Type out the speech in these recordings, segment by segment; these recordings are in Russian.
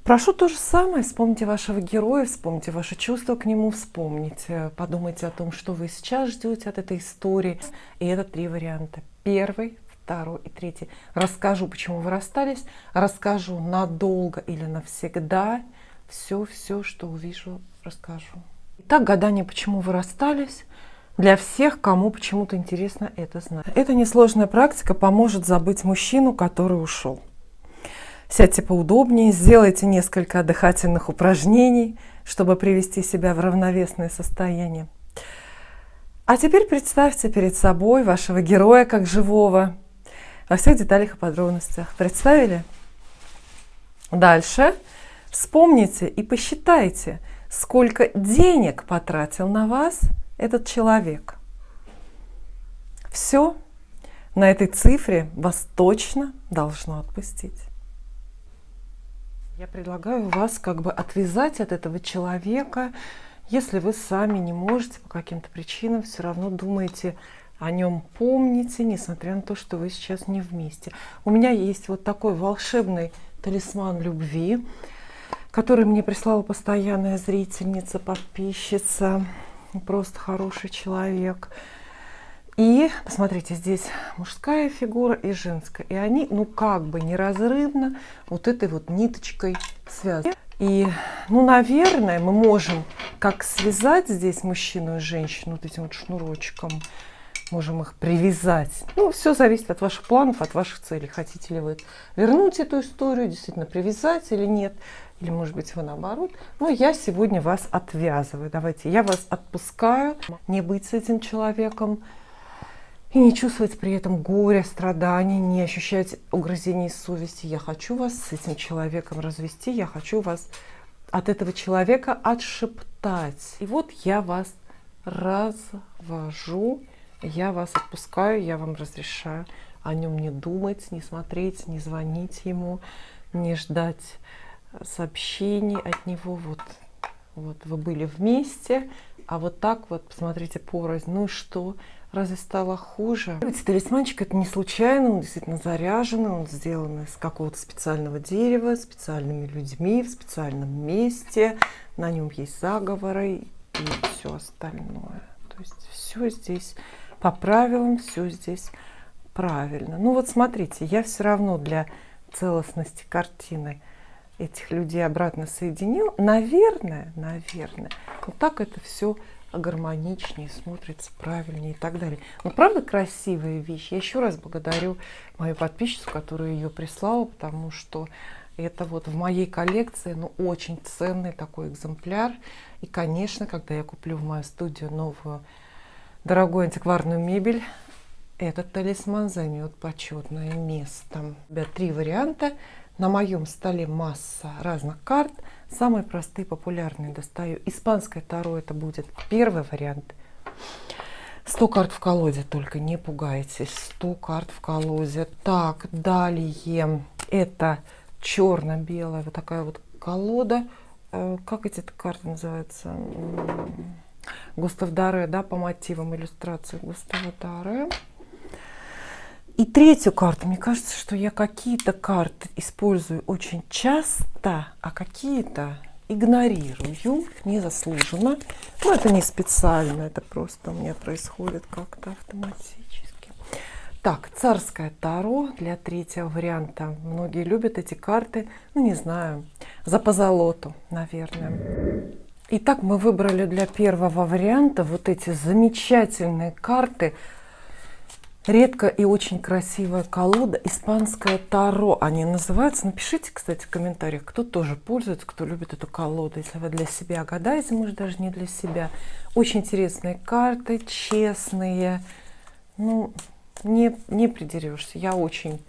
Прошу то же самое. Вспомните вашего героя, вспомните ваши чувства к нему, вспомните, подумайте о том, что вы сейчас ждете от этой истории. И это 3 варианта. Первый, второй и третий. Расскажу, почему вы расстались, расскажу надолго или навсегда. Все, что увижу, расскажу. Итак, гадание, почему вы расстались. Для всех, кому почему-то интересно это знать. Эта несложная практика поможет забыть мужчину, который ушел. Сядьте поудобнее, сделайте несколько дыхательных упражнений, чтобы привести себя в равновесное состояние. А теперь представьте перед собой вашего героя как живого, во всех деталях и подробностях. Представили? Дальше вспомните и посчитайте, сколько денег потратил на вас этот человек. Все на этой цифре вас точно должно отпустить. Я предлагаю вас как бы отвязать от этого человека, если вы сами не можете по каким-то причинам, все равно думаете о нем, помните, несмотря на то, что вы сейчас не вместе. У меня есть вот такой волшебный талисман любви, который мне прислала постоянная зрительница, подписчица, просто хороший человек. И посмотрите, здесь мужская фигура и женская. И они, ну, как бы неразрывно вот этой вот ниточкой связаны. И, ну, наверное, мы можем как связать здесь мужчину и женщину вот этим вот шнурочком. Можем их привязать. Ну, все зависит от ваших планов, от ваших целей. Хотите ли вы вернуть эту историю, действительно привязать или нет. Или, может быть, вы наоборот. Но я сегодня вас отвязываю. Давайте, я вас отпускаю. Не быть с этим человеком. И не чувствовать при этом горя, страданий, не ощущать угрызений совести. Я хочу вас с этим человеком развести, я хочу вас от этого человека отшептать. И вот я вас развожу, я вас отпускаю, я вам разрешаю о нем не думать, не смотреть, не звонить ему, не ждать сообщений от него. Вот вы были вместе, а вот так вот, посмотрите, порознь. Ну и что? Разве стало хуже? Талисманчик это не случайно, он действительно заряженный, он сделан из какого-то специального дерева, специальными людьми, в специальном месте. На нем есть заговоры и все остальное. То есть все здесь по правилам, все здесь правильно. Ну вот смотрите, я все равно для целостности картины этих людей обратно соединил. Наверное, вот так это все гармоничнее, смотрится правильнее и так далее. Но правда красивая вещь. Я еще раз благодарю мою подписчицу, которая ее прислала, потому что это вот в моей коллекции, ну, очень ценный такой экземпляр. И, конечно, когда я куплю в мою студию новую дорогую антикварную мебель, этот талисман займет почетное место. У тебя 3 варианта. На моем столе масса разных карт. Самые простые, популярные достаю. Испанское таро это будет первый вариант. 100 карт в колоде, только не пугайтесь. 100 карт в колоде. Так, далее это черно-белая вот такая вот колода. Как эти карты называются? Густав Доре, да, по мотивам иллюстрации Густава Доре. И третью карту, мне кажется, что я какие-то карты использую очень часто, а какие-то игнорирую незаслуженно. Но это не специально, это просто у меня происходит как-то автоматически. Так, царское таро для 3-го варианта. Многие любят эти карты, ну не знаю, за позолоту, наверное. Итак, мы выбрали для 1-го варианта вот эти замечательные карты. Редко и очень красивая колода, испанское таро они называются. Напишите, кстати, в комментариях, кто тоже пользуется, кто любит эту колоду. Если вы для себя гадаете, может даже не для себя. Очень интересные карты, честные. Ну, не придерешься. Я очень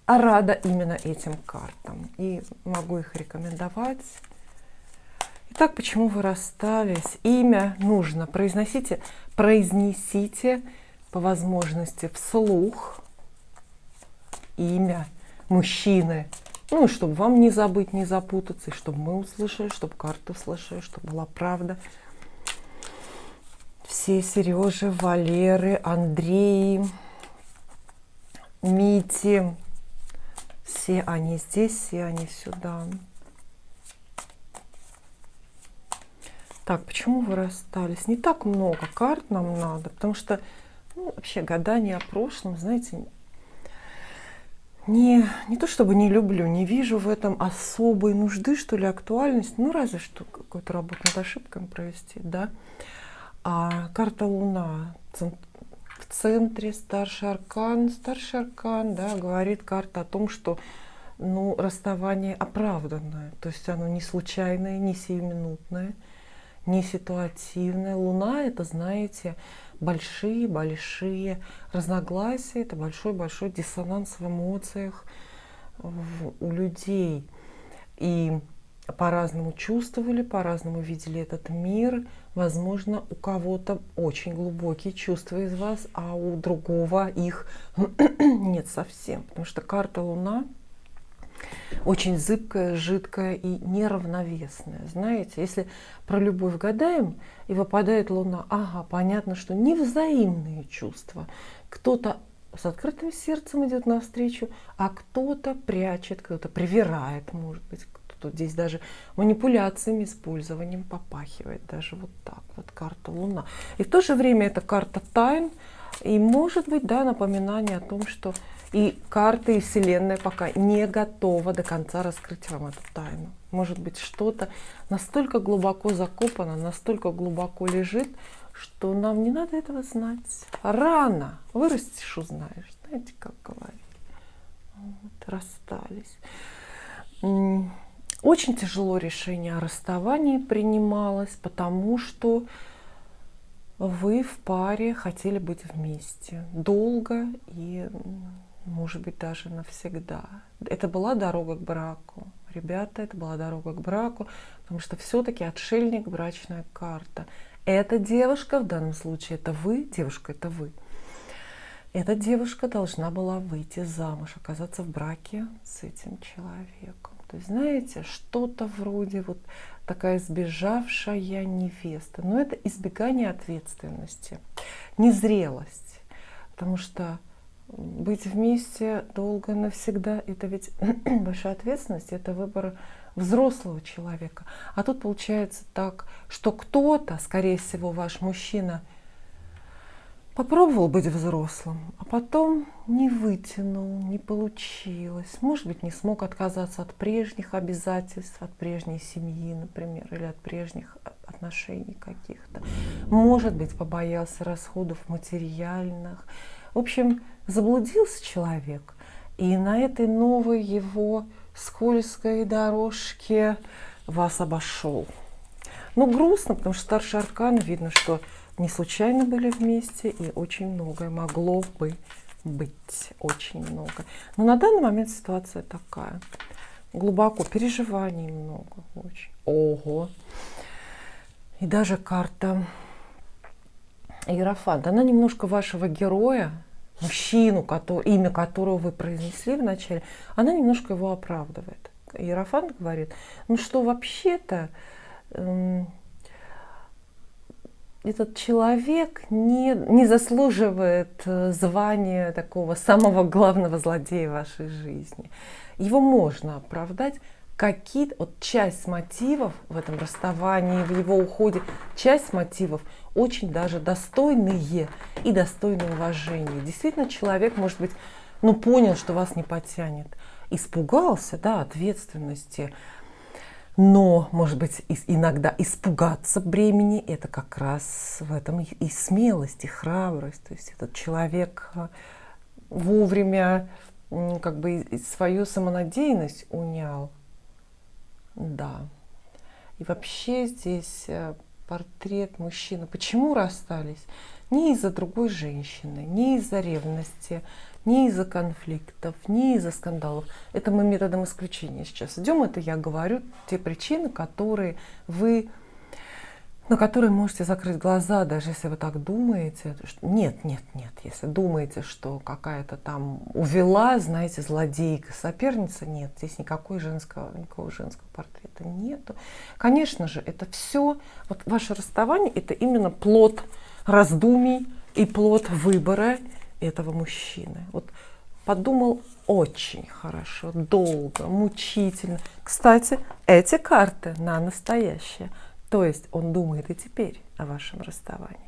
рада именно этим картам. И могу их рекомендовать. Итак, почему вы расстались? Имя нужно. Произнесите по возможности вслух имя мужчины. Ну, чтобы вам не забыть, не запутаться, и чтобы мы услышали, чтобы карты услышали, чтобы была правда. Все Сережи, Валеры, Андреи, Мити, все они здесь, все они сюда. Так, почему вы расстались? Не так много карт нам надо, потому что вообще гадание о прошлом, знаете, не то чтобы не люблю, не вижу в этом особой нужды, что ли, актуальности. Ну, разве что какую-то работу над ошибками провести, да. А карта Луна в центре, старший аркан, да, говорит карта о том, что расставание оправданное, то есть оно не случайное, не сиюминутное, не ситуативное. Луна — это, знаете, большие-большие разногласия, это большой-большой диссонанс в эмоциях у людей. И по-разному чувствовали, по-разному видели этот мир. Возможно, у кого-то очень глубокие чувства из вас, а у другого их нет совсем. Потому что карта Луна очень зыбкая, жидкая и неравновесная. Знаете, если про любовь гадаем и выпадает Луна, ага, понятно, что невзаимные чувства. Кто-то с открытым сердцем идет навстречу, а кто-то прячет, кто-то привирает, может быть, кто-то здесь даже манипуляциями, использованием попахивает. Даже вот так вот карта Луна. И в то же время это карта тайн. И может быть, да, напоминание о том, что и карты, и Вселенная пока не готова до конца раскрыть вам эту тайну. Может быть, что-то настолько глубоко закопано, настолько глубоко лежит, что нам не надо этого знать. Рано. Вырастешь, узнаешь. Знаете, как говорят. Вот, расстались. Очень тяжело решение о расставании принималось, потому что вы в паре хотели быть вместе долго и, может быть, даже навсегда. Это была дорога к браку. Ребята, это была дорога к браку, потому что все-таки отшельник — брачная карта. Эта девушка, в данном случае это вы, девушка — это вы. Эта девушка должна была выйти замуж, оказаться в браке с этим человеком. То есть, знаете, что-то вроде вот такая сбежавшая невеста. Но это избегание ответственности, незрелость. Потому что быть вместе долго навсегда — это ведь большая ответственность, это выбор взрослого человека. А тут получается так, что кто-то, скорее всего, ваш мужчина, попробовал быть взрослым, а потом не вытянул, не получилось. Может быть, не смог отказаться от прежних обязательств, от прежней семьи, например, или от прежних отношений каких-то. Может быть, побоялся расходов материальных. В общем, заблудился человек, и на этой новой его скользкой дорожке вас обошел. Ну, грустно, потому что старший аркан, видно, что не случайно были вместе, и очень многое могло бы быть. Очень много. Но на данный момент ситуация такая. Глубоко, переживаний много. Очень. Ого! И даже карта Иерофант. Она немножко вашего героя, мужчину, имя которого вы произнесли вначале, она немножко его оправдывает. Иерофант говорит, что вообще-то этот человек не заслуживает звания такого самого главного злодея вашей жизни. Его можно оправдать. Часть мотивов в этом расставании, в его уходе, часть мотивов очень даже достойные и достойны уважения. Действительно, человек, может быть, понял, что вас не потянет, испугался, да, ответственности. Но, может быть, иногда испугаться бремени — это как раз в этом и смелость, и храбрость. То есть этот человек вовремя свою самонадеянность унял. Да. И вообще здесь портрет мужчины. Почему расстались? Не из-за другой женщины, не из-за ревности, не из-за конфликтов, не из-за скандалов. Это мы методом исключения сейчас идем. Это я говорю те причины, на которые можете закрыть глаза, даже если вы так думаете. Нет. Если думаете, что какая-то там увела, знаете, злодейка, соперница, нет, здесь никакого женского портрета нету. Конечно же, это все, вот ваше расставание, это именно плод раздумий и плод выбора этого мужчины. Вот подумал очень хорошо, долго, мучительно. Кстати, эти карты на настоящее То есть он думает и теперь о вашем расставании.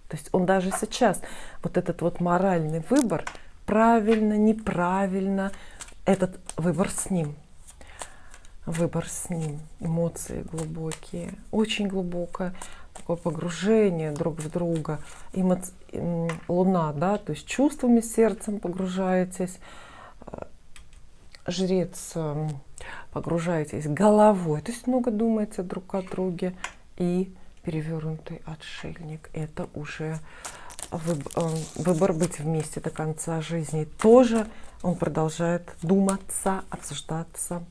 То есть он даже сейчас, вот этот вот моральный выбор, правильно, неправильно, этот выбор с ним. Выбор с ним, эмоции глубокие, очень глубокое такое погружение друг в друга, луна, да, то есть чувствами, сердцем погружаетесь, жрец, погружаетесь головой, то есть много думаете друг о друге, и перевернутый отшельник, это уже выбор быть вместе до конца жизни. Тоже он продолжает думаться, обсуждаться.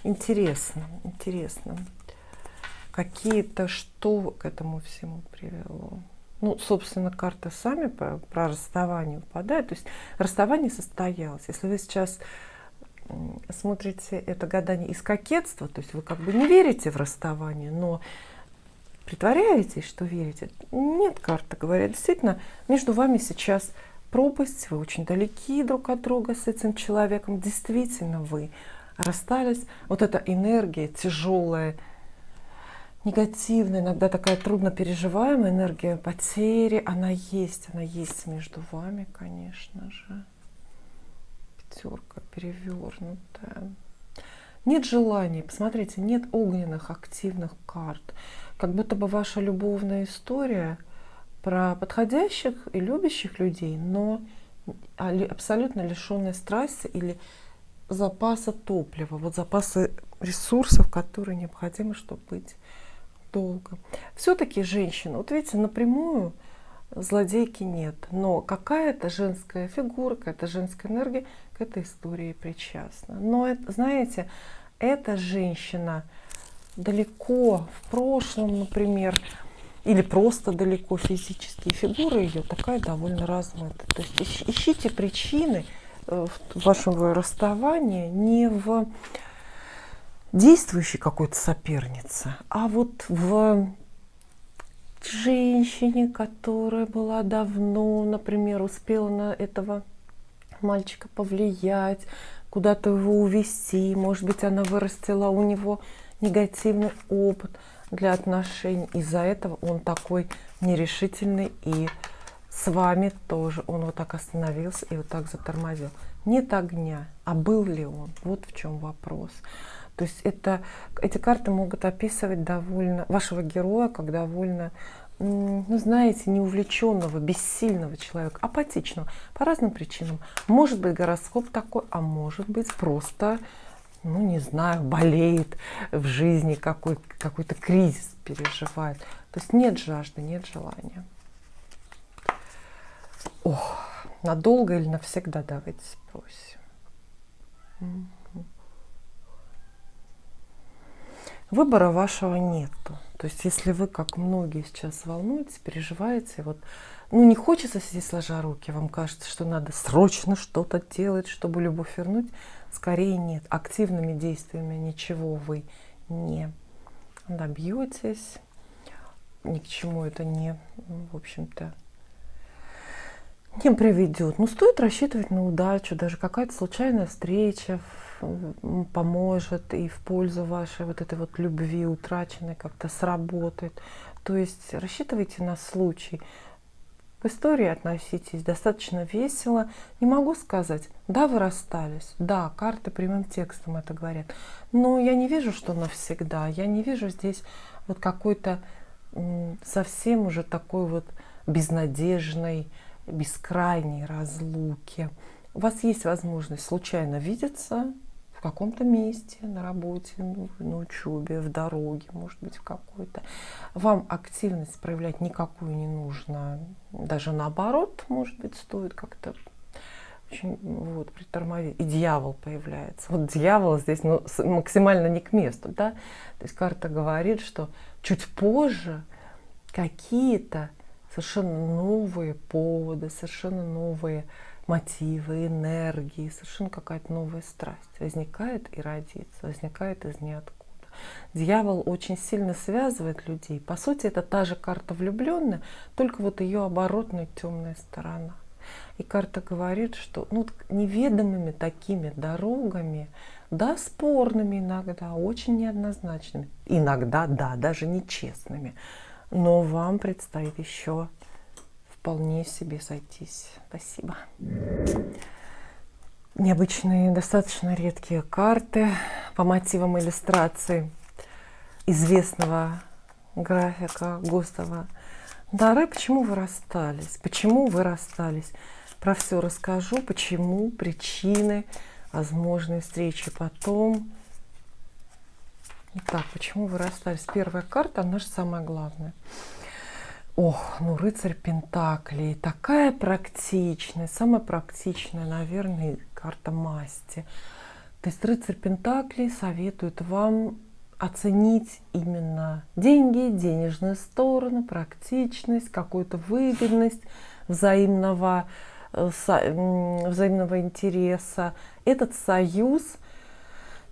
Интересно, интересно. Какие-то, что к этому всему привело? Ну, собственно, карты сами про расставание выпадают. То есть расставание состоялось. Если вы сейчас смотрите это гадание из кокетства, то есть вы как бы не верите в расставание, но притворяетесь, что верите. Нет, карта говорят, действительно, между вами сейчас пропасть, вы очень далеки друг от друга с этим человеком. Действительно, вы расстались. Вот эта энергия тяжелая, негативная, иногда такая трудно переживаемая энергия потери, она есть между вами, конечно же. Пятерка перевернутая. Нет желаний, посмотрите, нет огненных активных карт. Как будто бы ваша любовная история про подходящих и любящих людей, но абсолютно лишенная страсти или запаса топлива, вот запасы ресурсов, которые необходимы, чтобы быть долго. Все-таки женщина, вот видите, напрямую злодейки нет, но какая-то женская фигура, какая-то женская энергия к этой истории причастна. Но, знаете, эта женщина далеко в прошлом, например, или просто далеко физически, фигура ее такая довольно размытая. То есть ищите причины вашего расставания не в действующей какой-то сопернице, а вот в женщине, которая была давно, например, успела на этого мальчика повлиять, куда-то его увести, может быть, она вырастила у него негативный опыт для отношений, из-за этого он такой нерешительный, и с вами тоже он вот так остановился и вот так затормозил. Нет огня, а был ли он? Вот в чем вопрос. То есть эти карты могут описывать довольно вашего героя как довольно, ну, знаете, неувлеченного, бессильного человека, апатичного, по разным причинам. Может быть, гороскоп такой, а может быть, просто, ну, не знаю, болеет в жизни, какой-то кризис переживает. То есть нет жажды, нет желания. Ох, надолго или навсегда, давайте спросим. Выбора вашего нету. То есть если вы, как многие сейчас волнуетесь, переживаете, вот, ну, не хочется сидеть сложа руки, вам кажется, что надо срочно что-то делать, чтобы любовь вернуть, скорее нет. Активными действиями ничего вы не добьетесь, ни к чему это не, в общем-то, не приведет. Но стоит рассчитывать на удачу, даже какая-то случайная встреча поможет и в пользу вашей вот этой вот любви утраченной как-то сработает. То есть рассчитывайте на случай. К истории относитесь достаточно весело. Не могу сказать, да, вы расстались, да, карты прямым текстом это говорят, но я не вижу, что навсегда. Я не вижу здесь вот какой-то совсем уже такой вот безнадежной, бескрайней разлуки. У вас есть возможность случайно видеться в каком-то месте, на работе, на учебе, в дороге, может быть, в какой-то. Вам активность проявлять никакую не нужно. Даже наоборот, может быть, стоит как-то очень вот, притормозить. И дьявол появляется. Вот дьявол здесь максимально не к месту. Да? То есть карта говорит, что чуть позже какие-то совершенно новые поводы, совершенно новые мотивы, энергии, совершенно какая-то новая страсть возникает и родится, возникает из ниоткуда. Дьявол очень сильно связывает людей. По сути, это та же карта влюбленная, только вот ее оборотная темная сторона. И карта говорит, что неведомыми такими дорогами Да, спорными иногда, очень неоднозначными. Иногда, да, даже нечестными. Но вам предстоит еще вполне себе сойтись. Спасибо. Необычные, достаточно редкие карты по мотивам иллюстрации известного графика Густава Доре. Почему вы расстались? Почему вы расстались? Про все расскажу, почему, причины, возможные встречи потом. Итак, почему вы расстались? Первая карта, она же самая главная. Ох, ну рыцарь Пентаклей, такая практичная, самая практичная, наверное, карта масти. То есть рыцарь Пентаклей советует вам оценить именно деньги, денежную сторону, практичность, какую-то выгодность взаимного интереса. Этот союз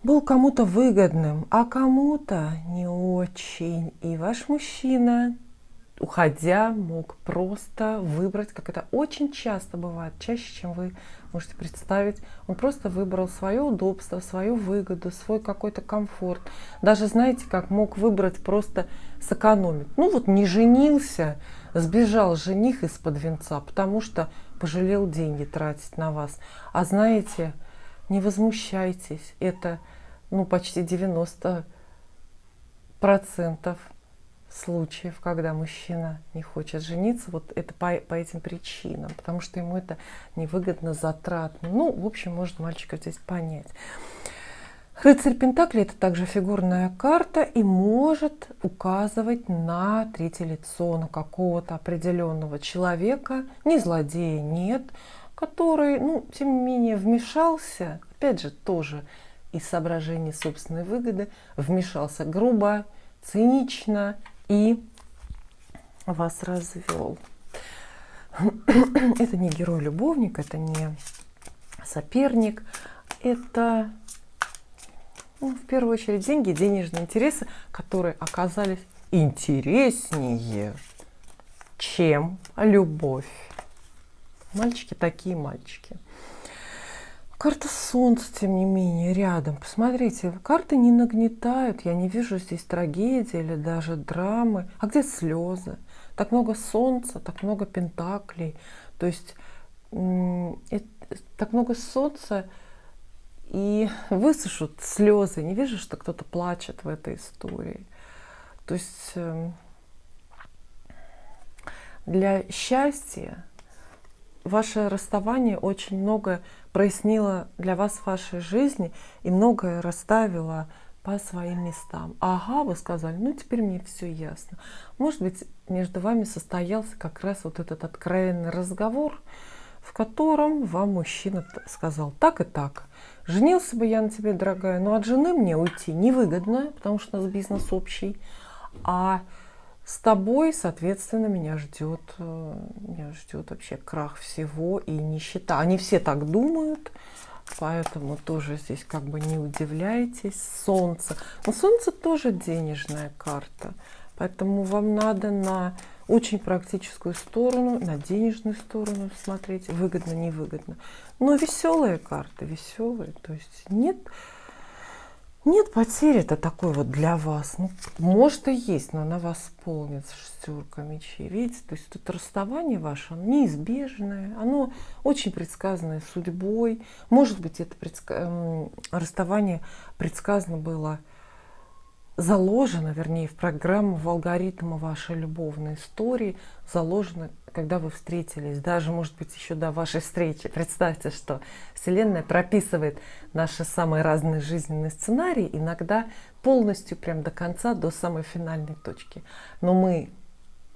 был кому-то выгодным, а кому-то не очень. И ваш мужчина, уходя, мог просто выбрать, как это очень часто бывает, чаще, чем вы можете представить. Он просто выбрал свое удобство, свою выгоду, свой какой-то комфорт. Даже, знаете, как мог выбрать просто сэкономить. Ну вот не женился, сбежал жених из-под венца, потому что пожалел деньги тратить на вас. А знаете, не возмущайтесь, это почти 90% случаев, когда мужчина не хочет жениться, вот это по этим причинам, потому что ему это невыгодно, затратно. В общем, может мальчика здесь понять. Рыцарь Пентаклей — это также фигурная карта и может указывать на третье лицо, на какого-то определенного человека, не злодея, нет, который, тем не менее, вмешался, опять же, тоже из соображений собственной выгоды, вмешался грубо, цинично и вас развел. Это не герой-любовник, это не соперник, это, в первую очередь, деньги, денежные интересы, которые оказались интереснее, чем любовь. Мальчики такие мальчики. Карта Солнца, тем не менее, рядом. Посмотрите, карты не нагнетают. Я не вижу здесь трагедии или даже драмы. А где слезы? Так много Солнца, так много Пентаклей. То есть так много Солнца, и высушат слезы. Не вижу, что кто-то плачет в этой истории. То есть для счастья ваше расставание очень многое прояснило для вас в вашей жизни и многое расставило по своим местам. Ага, вы сказали, теперь мне все ясно. Может быть, между вами состоялся как раз вот этот откровенный разговор, в котором вам мужчина сказал: так и так, женился бы я на тебе, дорогая, но от жены мне уйти невыгодно, потому что у нас бизнес общий, а с тобой, соответственно, меня ждет вообще крах всего и нищета. Они все так думают, поэтому тоже здесь как бы не удивляйтесь. Солнце. Но Солнце тоже денежная карта, поэтому вам надо на очень практическую сторону, на денежную сторону смотреть, выгодно, невыгодно. Но веселые карты, веселые, то есть нет потери, это такой вот для вас. Может и есть, но она восполнит. Шестерка мечей. Видите, то есть тут расставание ваше, оно неизбежное, оно очень предсказанное судьбой. Может быть, это расставание предсказано было, заложено, вернее, в программу, в алгоритм вашей любовной истории, заложено, когда вы встретились, даже, может быть, еще до вашей встречи. Представьте, что Вселенная прописывает наши самые разные жизненные сценарии, иногда полностью, прям до конца, до самой финальной точки. Но мы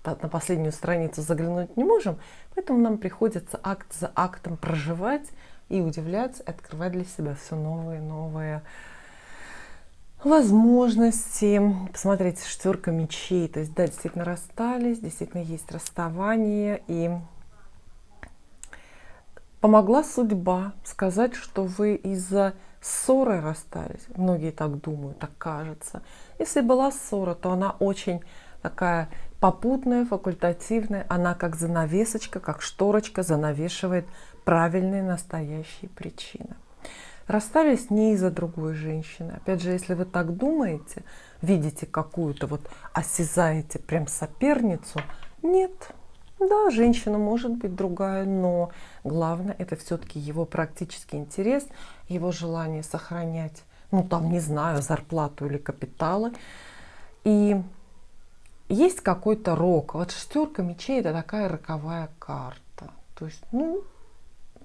на последнюю страницу заглянуть не можем, поэтому нам приходится акт за актом проживать и удивляться, и открывать для себя все новые и новые возможности. Посмотрите, шестерка мечей. То есть, да, действительно расстались, действительно есть расставание. И помогла судьба сказать, что вы из-за ссоры расстались. Многие так думают, так кажется. Если была ссора, то она очень такая попутная, факультативная. Она как занавесочка, как шторочка занавешивает правильные, настоящие причины. расстались не из-за другой женщины. Опять же, если вы так думаете, видите какую-то вот, осязаете прям соперницу, нет. Да, женщина может быть другая, но главное это все-таки его практический интерес, его желание сохранять, ну там, не знаю, зарплату или капиталы. И есть какой-то рок. Вот шестерка мечей это такая роковая карта. То есть, ну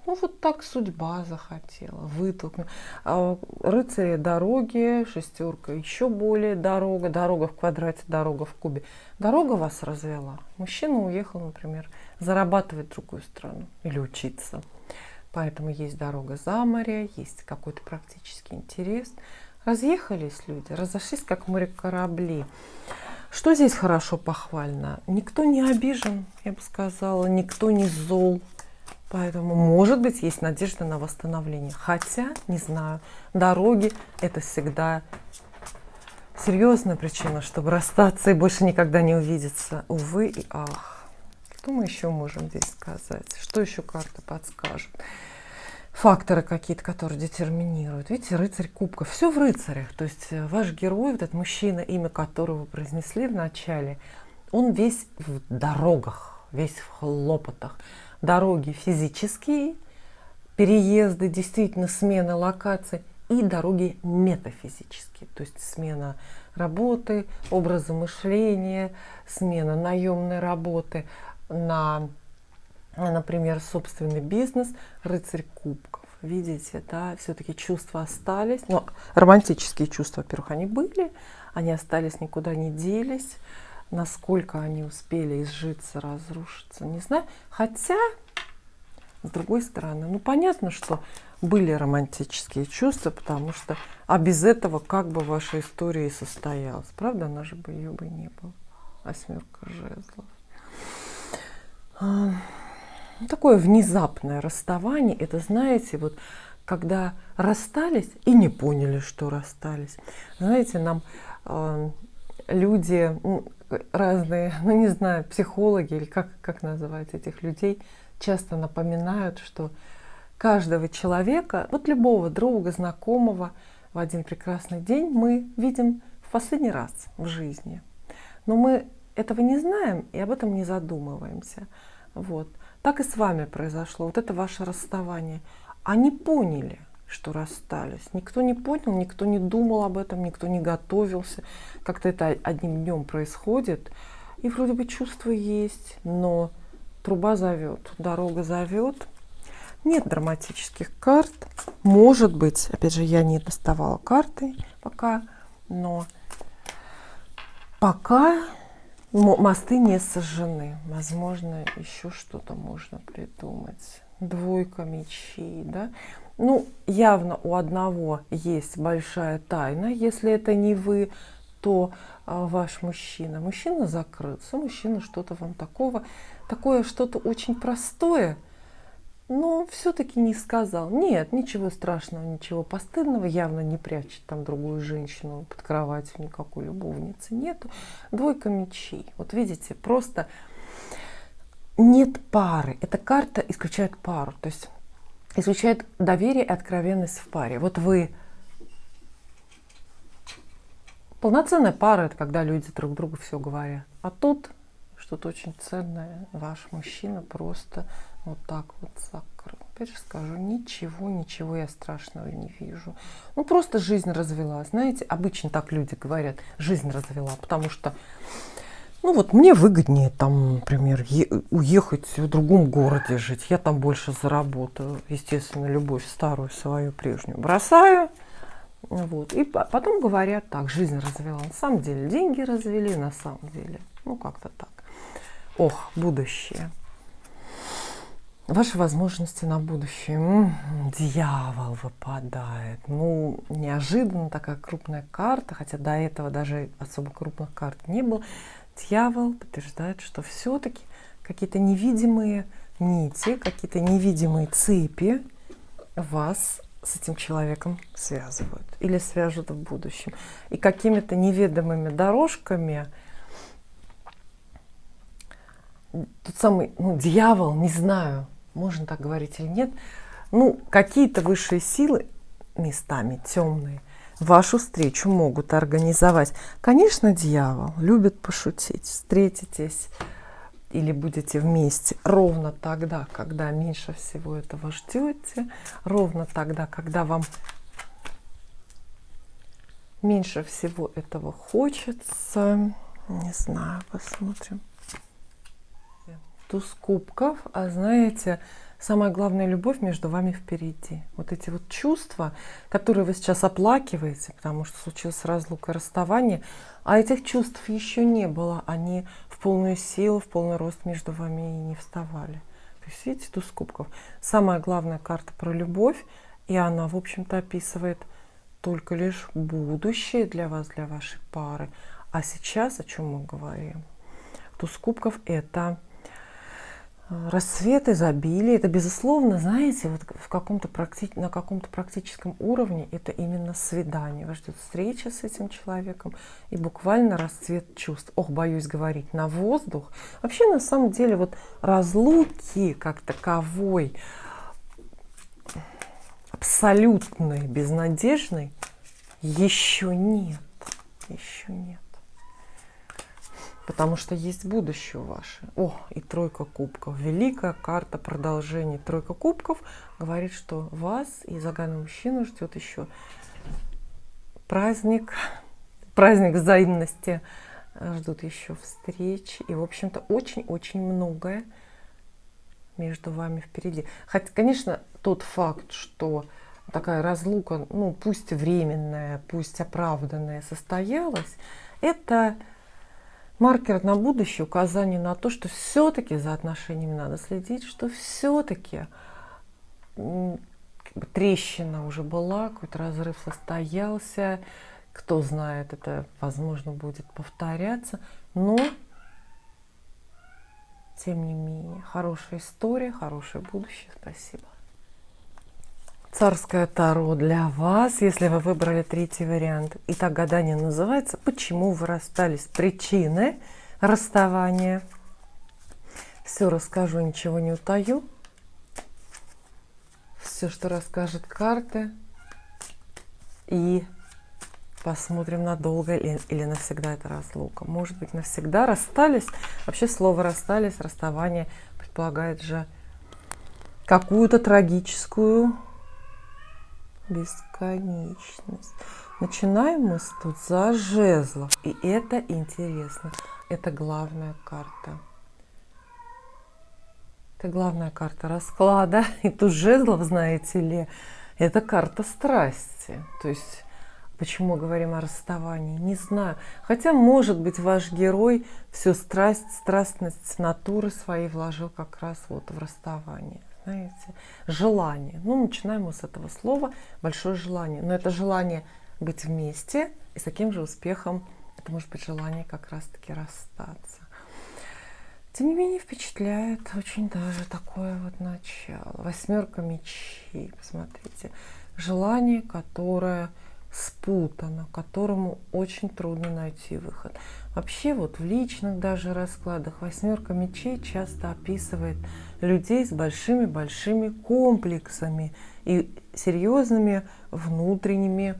вот так судьба захотела, вытолкнуть. А рыцари дороги, шестерка еще более дорога, дорога в квадрате, дорога в кубе. Дорога вас развела. Мужчина уехал, например, зарабатывать в другую страну или учиться. Поэтому есть дорога за море, есть какой-то практический интерес. Разъехались люди, разошлись как море корабли. Что здесь хорошо похвально? Никто не обижен, я бы сказала, никто не зол. Поэтому, может быть, есть надежда на восстановление. Хотя, не знаю, дороги – это всегда серьезная причина, чтобы расстаться и больше никогда не увидеться. Увы и ах. Что мы еще можем здесь сказать? Что еще карта подскажет? Факторы какие-то, которые детерминируют. Видите, рыцарь кубков. Все в рыцарях. То есть ваш герой, вот этот мужчина, имя которого вы произнесли в начале, он весь в дорогах, весь в хлопотах. Дороги физические, переезды, действительно смена локаций, и дороги метафизические, то есть смена работы, образа мышления, смена наемной работы на, например, собственный бизнес, рыцарь кубков. Видите, да, все-таки чувства остались, но романтические чувства, во-первых, они были, они остались, никуда не делись. Насколько они успели изжиться, разрушиться, не знаю. Хотя, с другой стороны, ну понятно, что были романтические чувства, потому что, а без этого как бы ваша история и состоялась. Правда, она же бы ее бы не было. Восьмерка жезлов. Такое внезапное расставание, это, знаете, вот когда расстались и не поняли, что расстались. Знаете, нам люди разные, ну не знаю, психологи или как называть этих людей, часто напоминают, что каждого человека, вот любого друга, знакомого, в один прекрасный день мы видим в последний раз в жизни. Но мы этого не знаем и об этом не задумываемся. Вот. Так и с вами произошло. Вот это ваше расставание. Они поняли, что расстались. Никто не понял, никто не думал об этом, никто не готовился. Как-то это одним днем происходит. И вроде бы чувство есть, но труба зовет, дорога зовет. Нет драматических карт. Может быть, опять же, я не доставала карты пока, но пока мосты не сожжены. Возможно, еще что-то можно придумать. Двойка мечей, да? Ну, явно у одного есть большая тайна. Если это не вы, то ваш мужчина. Мужчина закрылся, мужчина что-то вам такое что-то очень простое, но все-таки не сказал. Нет, ничего страшного, ничего постыдного, явно не прячет там другую женщину под кроватью, никакой любовницы нету. Двойка мечей. Вот видите, просто нет пары. Эта карта исключает пару, то есть исключает доверие и откровенность в паре. Вот вы полноценная пара, это когда люди друг другу все говорят. А тут что-то очень ценное. Ваш мужчина просто вот так вот закрыл. Опять же скажу, ничего я страшного не вижу. Ну просто жизнь развела. Знаете, обычно так люди говорят, жизнь развела, потому что ну вот мне выгоднее там, например, уехать в другом городе жить. Я там больше заработаю. Естественно, любовь старую свою прежнюю бросаю. Вот. И потом говорят так, жизнь развела. На самом деле деньги развели, на самом деле. Ну как-то так. Ох, будущее. Ваши возможности на будущее. Дьявол выпадает. Ну, неожиданно такая крупная карта, хотя до этого даже особо крупных карт не было. Дьявол подтверждает, что все-таки какие-то невидимые нити, какие-то невидимые цепи вас с этим человеком связывают или свяжут в будущем. И какими-то неведомыми дорожками тот самый, дьявол, не знаю, можно так говорить или нет, ну, какие-то высшие силы местами темные, вашу встречу могут организовать. Конечно, дьявол любит пошутить. Встретитесь или будете вместе ровно тогда, когда меньше всего этого ждете, ровно тогда, когда вам меньше всего этого хочется. Не знаю, посмотрим. Туз кубков, а знаете, самая главная любовь между вами впереди. Вот эти вот чувства, которые вы сейчас оплакиваете, потому что случилась разлука и расставание, а этих чувств еще не было, они в полную силу, в полный рост между вами и не вставали. То есть, видите, туз кубков. Самая главная карта про любовь, и она, в общем-то, описывает только лишь будущее для вас, для вашей пары. А сейчас о чем мы говорим? Туз кубков — это рассвет, изобилие. Это, безусловно, знаете, вот на каком-то практическом уровне это именно свидание. Вас ждет встреча с этим человеком и буквально расцвет чувств. Ох, боюсь говорить на воздух. Вообще, на самом деле, вот разлуки как таковой, абсолютной, безнадежной, еще нет. Еще нет. Потому что есть будущее ваше. О, и тройка кубков. Великая карта продолжения. Тройка кубков говорит, что вас и загаданного мужчину ждет еще праздник взаимности. Ждут еще встречи. И, в общем-то, очень-очень многое между вами впереди. Хотя, конечно, тот факт, что такая разлука, ну, пусть временная, пусть оправданная, состоялась, это маркер на будущее, указание на то, что все-таки за отношениями надо следить, что все-таки трещина уже была, какой-то разрыв состоялся, кто знает, это, возможно, будет повторяться, но, тем не менее, хорошая история, хорошее будущее. Спасибо. Царское Таро для вас, если вы выбрали третий вариант. Итак, гадание называется «Почему вы расстались? Причины расставания». Все расскажу, ничего не утаю. Все, что расскажет карты. И посмотрим, надолго или навсегда эта разлука. Может быть, навсегда расстались. Вообще слово «расстались», расставание предполагает же какую-то трагическую бесконечность. Начинаем мы с туза жезлов. И это интересно. Это главная карта. Это главная карта расклада. И туз жезлов, знаете ли, это карта страсти. То есть, почему говорим о расставании? Не знаю. Хотя, может быть, ваш герой всю страстность натуры своей вложил как раз вот в расставание. Знаете, желание. Ну, начинаем мы с этого слова. Большое желание. Но это желание быть вместе, и с таким же успехом это может быть желание как раз-таки расстаться. Тем не менее, впечатляет очень даже такое вот начало. Восьмерка мечей. Посмотрите. Желание, которое спутано, которому очень трудно найти выход. Вообще вот в личных даже раскладах восьмерка мечей часто описывает людей с большими-большими комплексами и серьезными внутренними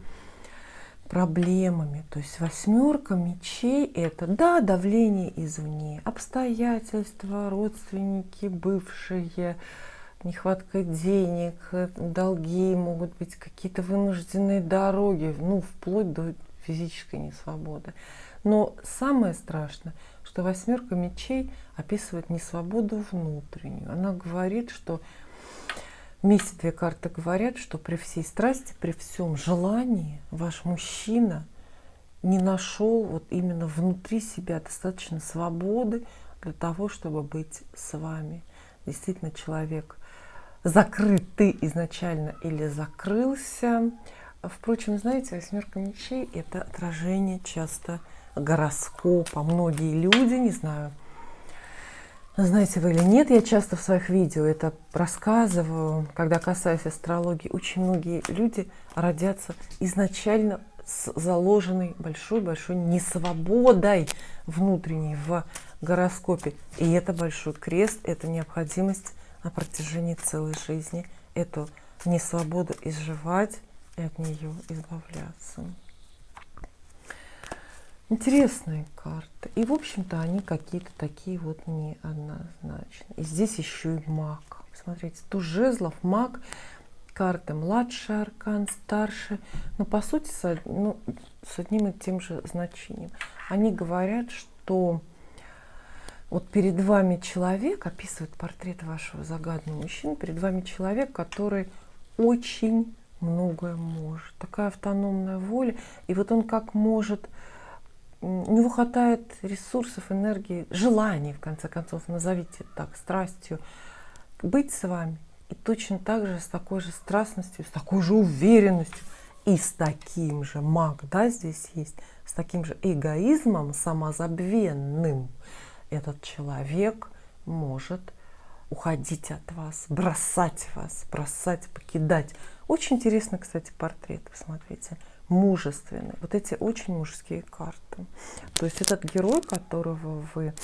проблемами. То есть восьмерка мечей — это, да, давление извне, обстоятельства, родственники, бывшие, нехватка денег, долги, могут быть какие-то вынужденные дороги, ну, вплоть до физической несвободы. Но самое страшное, что восьмерка мечей описывает несвободу внутреннюю. Она говорит, что вместе две карты говорят, что при всей страсти, при всем желании ваш мужчина не нашел вот именно внутри себя достаточно свободы для того, чтобы быть с вами. Действительно, человек закрытый изначально или закрылся. Впрочем, знаете, восьмерка мечей — это отражение часто гороскопа. Многие люди, не знаю, знаете вы или нет, я часто в своих видео это рассказываю, когда касаюсь астрологии. Очень многие люди родятся изначально с заложенной большой-большой несвободой внутренней в гороскопе. И это большой крест, это необходимость на протяжении целой жизни эту несвободу изживать и от нее избавляться. Интересные карты. И, в общем-то, они какие-то такие вот неоднозначные. И здесь еще и маг. Смотрите, туз жезлов, маг, карты младший аркан, старший. Но, по сути, с одним и тем же значением. Они говорят, что вот перед вами человек, описывает портрет вашего загадного мужчины, перед вами человек, который очень многое может. Такая автономная воля. И вот он как может... У него хватает ресурсов, энергии, желаний, в конце концов, назовите так, страстью, быть с вами. И точно так же, с такой же страстностью, с такой же уверенностью и с таким же, маг, да, здесь есть, с таким же эгоизмом самозабвенным этот человек может уходить от вас, бросать, покидать. Очень интересно, кстати, портрет, посмотрите. Мужественный. Вот эти очень мужские карты. То есть этот герой, которого вы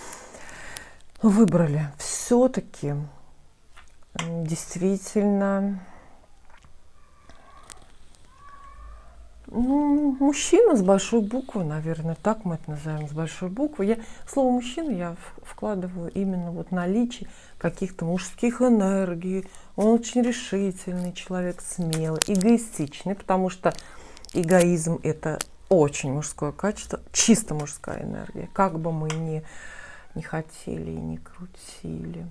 выбрали, все-таки действительно мужчина с большой буквы, наверное, так мы это называем, с большой буквы. Слово мужчина я вкладываю именно вот наличие каких-то мужских энергий. Он очень решительный человек, смелый, эгоистичный, потому что эгоизм – это очень мужское качество, чисто мужская энергия, как бы мы ни хотели и не крутили.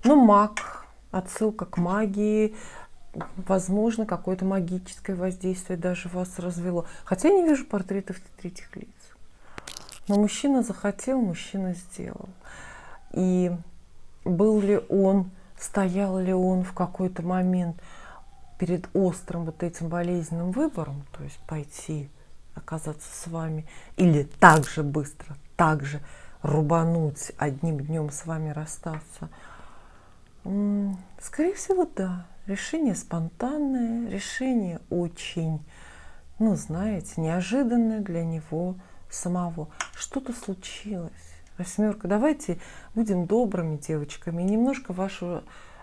Но маг, отсылка к магии, возможно, какое-то магическое воздействие даже вас развело. Хотя я не вижу портретов третьих лиц. Но мужчина захотел, мужчина сделал. И был ли он, стоял ли он в какой-то момент перед острым вот этим болезненным выбором, то есть пойти, оказаться с вами, или так же быстро, так же рубануть, одним днем с вами расстаться? Скорее всего, да. Решение спонтанное, решение очень, знаете, неожиданное для него самого. Что-то случилось. Восьмерка. Давайте будем добрыми девочками и немножко вашего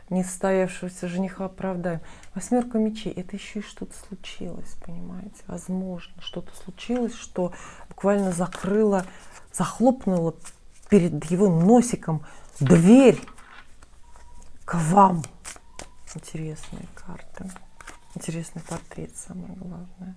несостоявшегося жениха оправдаем. Восьмерка мечей. Это еще и что-то случилось, понимаете? Возможно, что-то случилось, что буквально захлопнуло перед его носиком дверь к вам. Интересные карты. Интересный портрет, самое главное.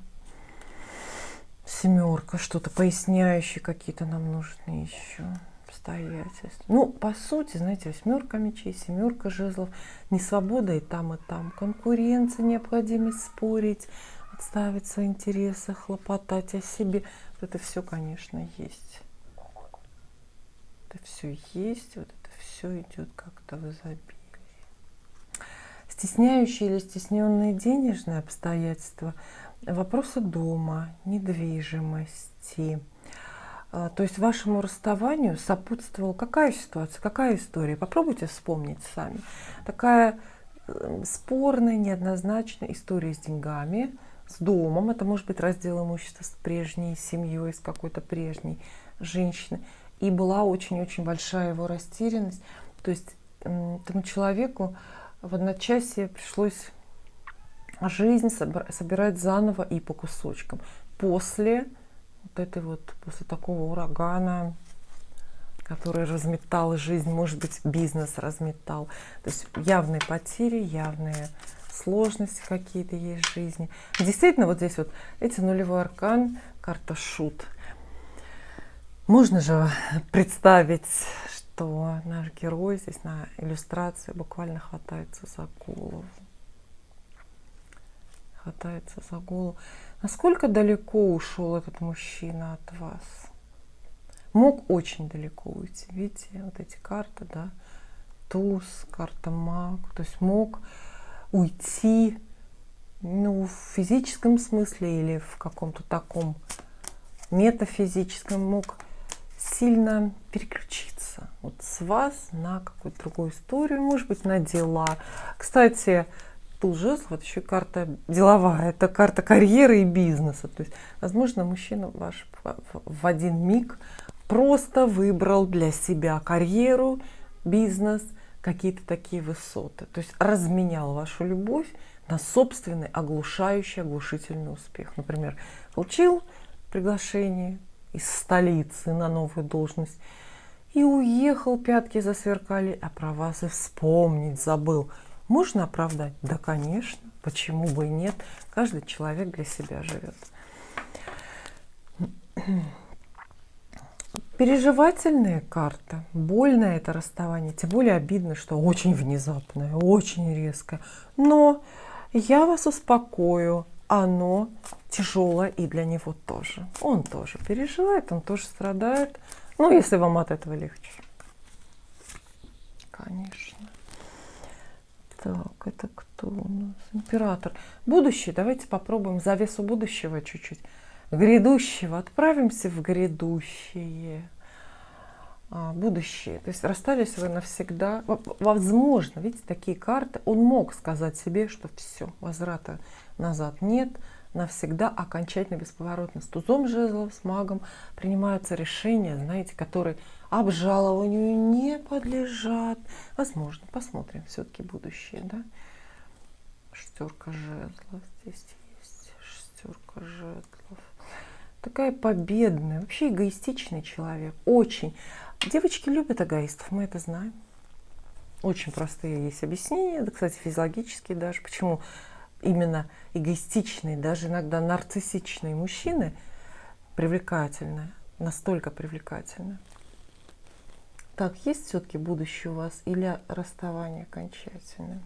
Семерка, что-то поясняющее, какие-то нам нужны еще обстоятельства. По сути, знаете, восьмерка мечей, семерка жезлов, не свобода и там, конкуренция, необходимость спорить, отстаивать свои интересы, хлопотать о себе. Вот это все, конечно, есть. Это все есть, вот это все идет как-то в изобилии. Стесняющие или стесненные денежные обстоятельства, вопросы дома, недвижимости. То есть вашему расставанию сопутствовала какая ситуация, какая история? Попробуйте вспомнить сами. Такая спорная, неоднозначная история с деньгами, с домом. Это может быть раздел имущества с прежней семьей, с какой-то прежней женщиной. И была очень-очень большая его растерянность. То есть этому человеку в одночасье пришлось жизнь собирать заново и по кусочкам. После такого урагана, который разметал жизнь, может быть, бизнес разметал. То есть явные потери, явные сложности какие-то есть в жизни. Действительно, вот здесь вот эти нулевой аркан, карта шут. Можно же представить, что наш герой здесь на иллюстрации буквально хватается за голову. Хватается за голову. Насколько далеко ушел этот мужчина от вас? Мог очень далеко уйти. Видите, вот эти карты, да? Туз, карта маг. То есть мог уйти, в физическом смысле или в каком-то таком метафизическом, мог сильно переключиться вот с вас на какую-то другую историю, может быть, на дела. Кстати, туз жезлов, вот еще карта деловая, это карта карьеры и бизнеса. То есть, возможно, мужчина ваш в один миг просто выбрал для себя карьеру, бизнес, какие-то такие высоты. То есть разменял вашу любовь на собственный оглушающий, оглушительный успех. Например, получил приглашение из столицы на новую должность и уехал, пятки засверкали, а про вас и вспомнить забыл. Можно оправдать? Да, конечно. Почему бы и нет? Каждый человек для себя живет. Переживательная карта. Больное это расставание. Тем более обидно, что очень внезапное, очень резкое. Но я вас успокою. Оно тяжелое и для него тоже. Он тоже переживает, он тоже страдает. Ну, если вам от этого легче. Конечно. Так, это кто у нас? Император. Будущее. Давайте попробуем завесу будущего чуть-чуть. Грядущего. Отправимся в грядущее. Будущее. То есть расстались вы навсегда. Возможно, видите, такие карты. Он мог сказать себе, что все, возврата назад нет. Навсегда, окончательно, бесповоротно. С тузом жезлов, с магом принимаются решения, знаете, которые обжалованию не подлежат. Возможно, посмотрим все-таки будущее, да? Шестерка жезлов здесь есть. Шестерка жезлов. Такая победная, вообще эгоистичный человек. Очень. Девочки любят эгоистов, мы это знаем. Очень простые есть объяснения, да, кстати, физиологические даже. Почему именно эгоистичные, даже иногда нарциссичные мужчины привлекательны, настолько привлекательны. Так, есть все-таки будущее у вас или расставание окончательное?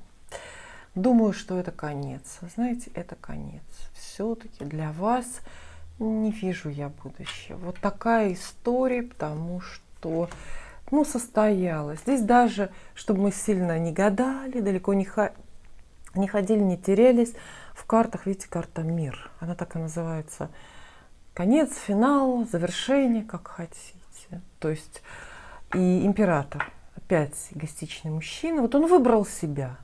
Думаю, что это конец. Знаете, это конец. Все-таки для вас не вижу я будущее. Вот такая история, потому что, ну, состоялась. Здесь даже, чтобы мы сильно не гадали, далеко не ходили, не терялись. В картах, видите, карта «Мир». Она так и называется. Конец, финал, завершение, как хотите. То есть и император, опять эгоистичный мужчина, вот он выбрал себя.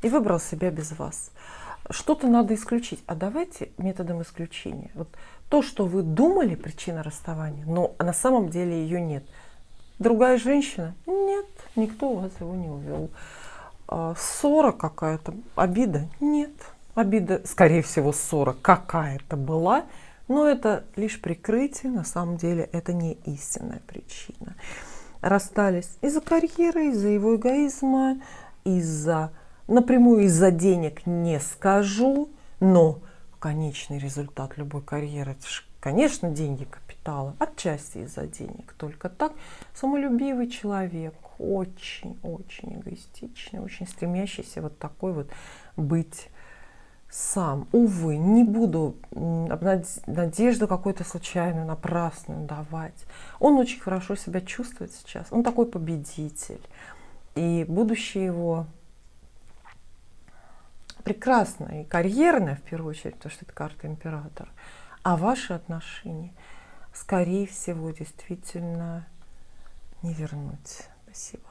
И выбрал себя без вас. Что-то надо исключить. А давайте методом исключения. Вот то, что вы думали, причина расставания, но на самом деле ее нет. Другая женщина? Нет, никто у вас его не увел. Ссора какая-то, обида? Нет. Обида, скорее всего, ссора какая-то была, но это лишь прикрытие, на самом деле это не истинная причина. Расстались из-за карьеры, из-за его эгоизма, напрямую из-за денег не скажу, но конечный результат любой карьеры, это же, конечно, деньги, капитала, отчасти из-за денег. Только так самолюбивый человек, очень-очень эгоистичный, очень стремящийся вот такой вот быть сам. Увы, не буду надежду какую-то случайную, напрасную давать. Он очень хорошо себя чувствует сейчас, он такой победитель. И будущее его прекрасное и карьерное, в первую очередь, потому что это карта императора. А ваши отношения, скорее всего, действительно не вернуть. Спасибо.